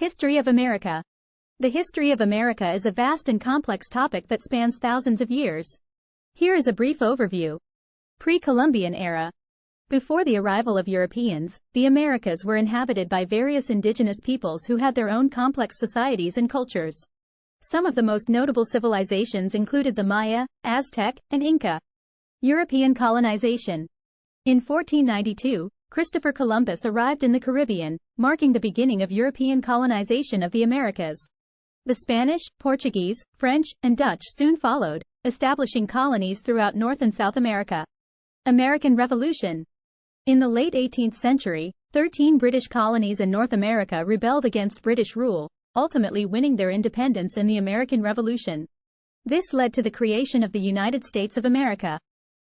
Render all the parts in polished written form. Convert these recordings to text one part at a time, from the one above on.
History of America. The history of America is a vast and complex topic that spans thousands of years. Here is a brief overview. Pre-Columbian era. Before the arrival of Europeans, the Americas were inhabited by various indigenous peoples who had their own complex societies and cultures. Some of the most notable civilizations included the Maya, Aztec, and Inca. European colonization. In 1492, Christopher Columbus arrived in the Caribbean, marking the beginning of European colonization of the Americas. The Spanish, Portuguese, French, and Dutch soon followed, establishing colonies throughout North and South America. American Revolution. In the late 18th century, 13 British colonies in North America rebelled against British rule, ultimately winning their independence in the American Revolution. This led to the creation of the United States of America.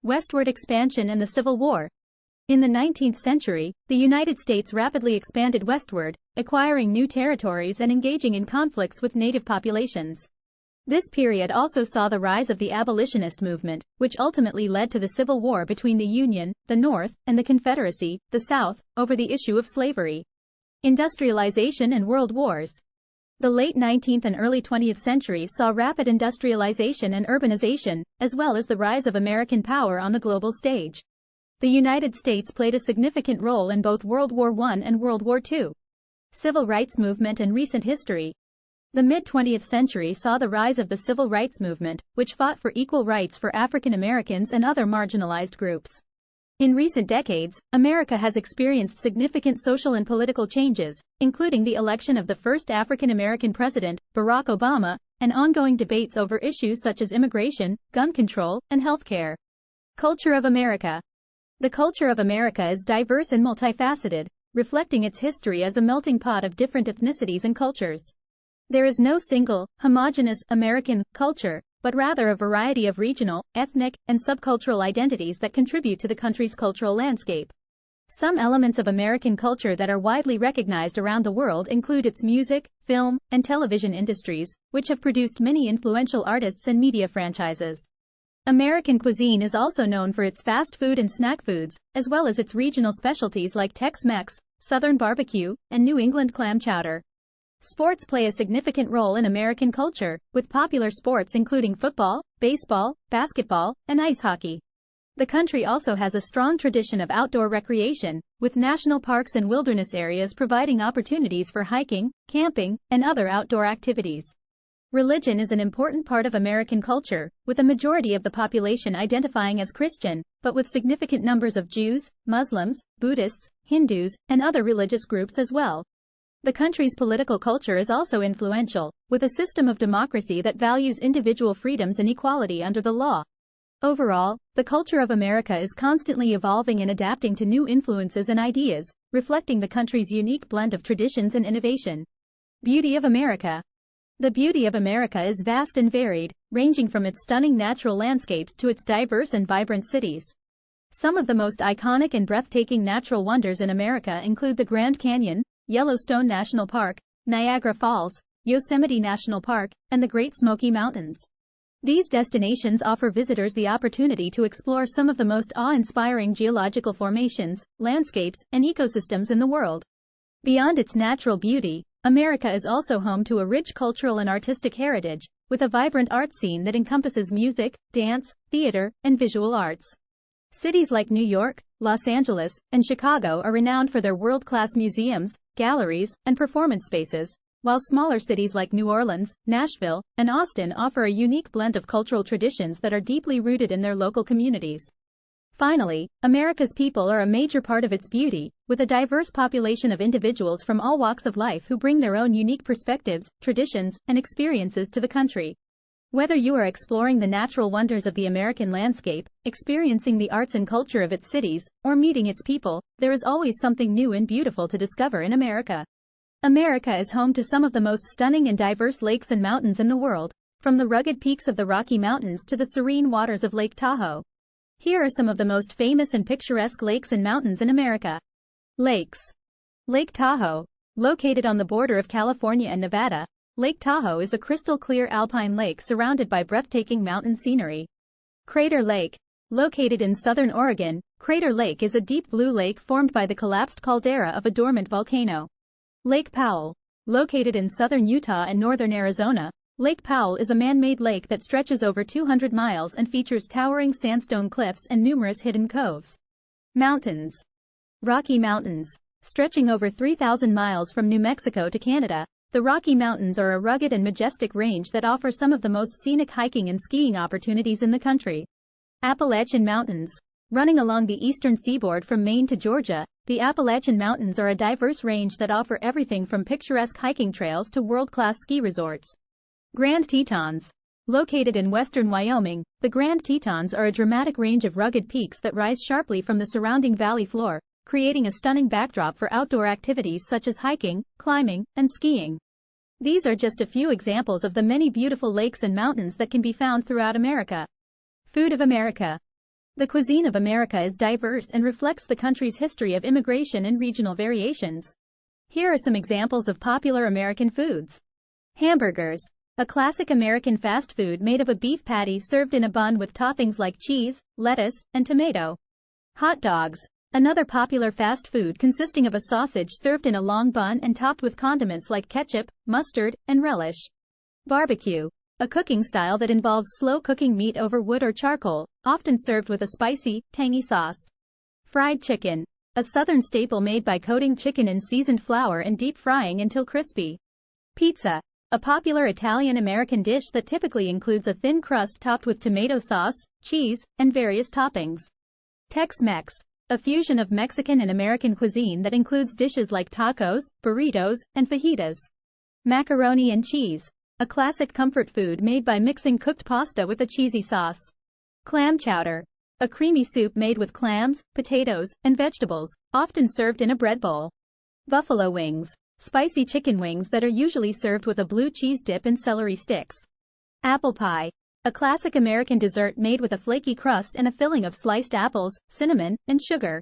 Westward expansion and the Civil War. In the 19th century, the United States rapidly expanded westward, acquiring new territories and engaging in conflicts with native populations. This period also saw the rise of the abolitionist movement, which ultimately led to the Civil War between the Union, the North, and the Confederacy, the South, over the issue of slavery. Industrialization and World Wars. The late 19th and early 20th centuries saw rapid industrialization and urbanization, as well as the rise of American power on the global stage. The United States played a significant role in both World War I and World War II. Civil rights movement and recent history. The mid-20th century saw the rise of the civil rights movement, which fought for equal rights for African Americans and other marginalized groups. In recent decades, America has experienced significant social and political changes, including the election of the first African American president, Barack Obama, and ongoing debates over issues such as immigration, gun control, and healthcare. Culture of America. The culture of America is diverse and multifaceted, reflecting its history as a melting pot of different ethnicities and cultures. There is no single, homogeneous, American culture, but rather a variety of regional, ethnic, and subcultural identities that contribute to the country's cultural landscape. Some elements of American culture that are widely recognized around the world include its music, film, and television industries, which have produced many influential artists and media franchises. American cuisine is also known for its fast food and snack foods, as well as its regional specialties like Tex-Mex, Southern barbecue, and New England clam chowder. Sports play a significant role in American culture, with popular sports including football, baseball, basketball, and ice hockey. The country also has a strong tradition of outdoor recreation, with national parks and wilderness areas providing opportunities for hiking, camping, and other outdoor activities. Religion is an important part of American culture, with a majority of the population identifying as Christian, but with significant numbers of Jews, Muslims, Buddhists, Hindus, and other religious groups as well. The country's political culture is also influential, with a system of democracy that values individual freedoms and equality under the law. Overall, the culture of America is constantly evolving and adapting to new influences and ideas, reflecting the country's unique blend of traditions and innovation. Beauty of America. The beauty of America is vast and varied, ranging from its stunning natural landscapes to its diverse and vibrant cities. Some of the most iconic and breathtaking natural wonders in America include the Grand Canyon, Yellowstone National Park, Niagara Falls, Yosemite National Park, and the Great Smoky Mountains. These destinations offer visitors the opportunity to explore some of the most awe-inspiring geological formations, landscapes, and ecosystems in the world. Beyond its natural beauty, America is also home to a rich cultural and artistic heritage, with a vibrant art scene that encompasses music, dance, theater, and visual arts. Cities like New York, Los Angeles, and Chicago are renowned for their world-class museums, galleries, and performance spaces, while smaller cities like New Orleans, Nashville, and Austin offer a unique blend of cultural traditions that are deeply rooted in their local communities. Finally, America's people are a major part of its beauty, with a diverse population of individuals from all walks of life who bring their own unique perspectives, traditions, and experiences to the country. Whether you are exploring the natural wonders of the American landscape, experiencing the arts and culture of its cities, or meeting its people, there is always something new and beautiful to discover in America. America is home to some of the most stunning and diverse lakes and mountains in the world, from the rugged peaks of the Rocky Mountains to the serene waters of Lake Tahoe. Here are some of the most famous and picturesque lakes and mountains in America. Lakes. Lake Tahoe. Located on the border of California and Nevada, Lake Tahoe is a crystal-clear alpine lake surrounded by breathtaking mountain scenery. Crater Lake. Located in southern Oregon, Crater Lake is a deep blue lake formed by the collapsed caldera of a dormant volcano. Lake Powell. Located in southern Utah and northern Arizona, Lake Powell is a man-made lake that stretches over 200 miles and features towering sandstone cliffs and numerous hidden coves. Mountains. Rocky Mountains. Stretching over 3,000 miles from New Mexico to Canada, the Rocky Mountains are a rugged and majestic range that offer some of the most scenic hiking and skiing opportunities in the country. Appalachian Mountains. Running along the eastern seaboard from Maine to Georgia, the Appalachian Mountains are a diverse range that offer everything from picturesque hiking trails to world-class ski resorts. Grand Tetons. Located in western Wyoming, the Grand Tetons are a dramatic range of rugged peaks that rise sharply from the surrounding valley floor, creating a stunning backdrop for outdoor activities such as hiking, climbing, and skiing. These are just a few examples of the many beautiful lakes and mountains that can be found throughout America. Food of America. The cuisine of America is diverse and reflects the country's history of immigration and regional variations. Here are some examples of popular American foods. Hamburgers. A classic American fast food made of a beef patty served in a bun with toppings like cheese, lettuce, and tomato. Hot dogs. Another popular fast food consisting of a sausage served in a long bun and topped with condiments like ketchup, mustard, and relish. Barbecue. A cooking style that involves slow cooking meat over wood or charcoal, often served with a spicy, tangy sauce. Fried chicken. A southern staple made by coating chicken in seasoned flour and deep frying until crispy. Pizza. A popular Italian-American dish that typically includes a thin crust topped with tomato sauce, cheese, and various toppings. Tex-Mex. A fusion of Mexican and American cuisine that includes dishes like tacos, burritos, and fajitas. Macaroni and cheese. A classic comfort food made by mixing cooked pasta with a cheesy sauce. Clam chowder. A creamy soup made with clams, potatoes, and vegetables, often served in a bread bowl. Buffalo wings. Spicy chicken wings that are usually served with a blue cheese dip and celery sticks. Apple pie. A classic American dessert made with a flaky crust and a filling of sliced apples, cinnamon, and sugar.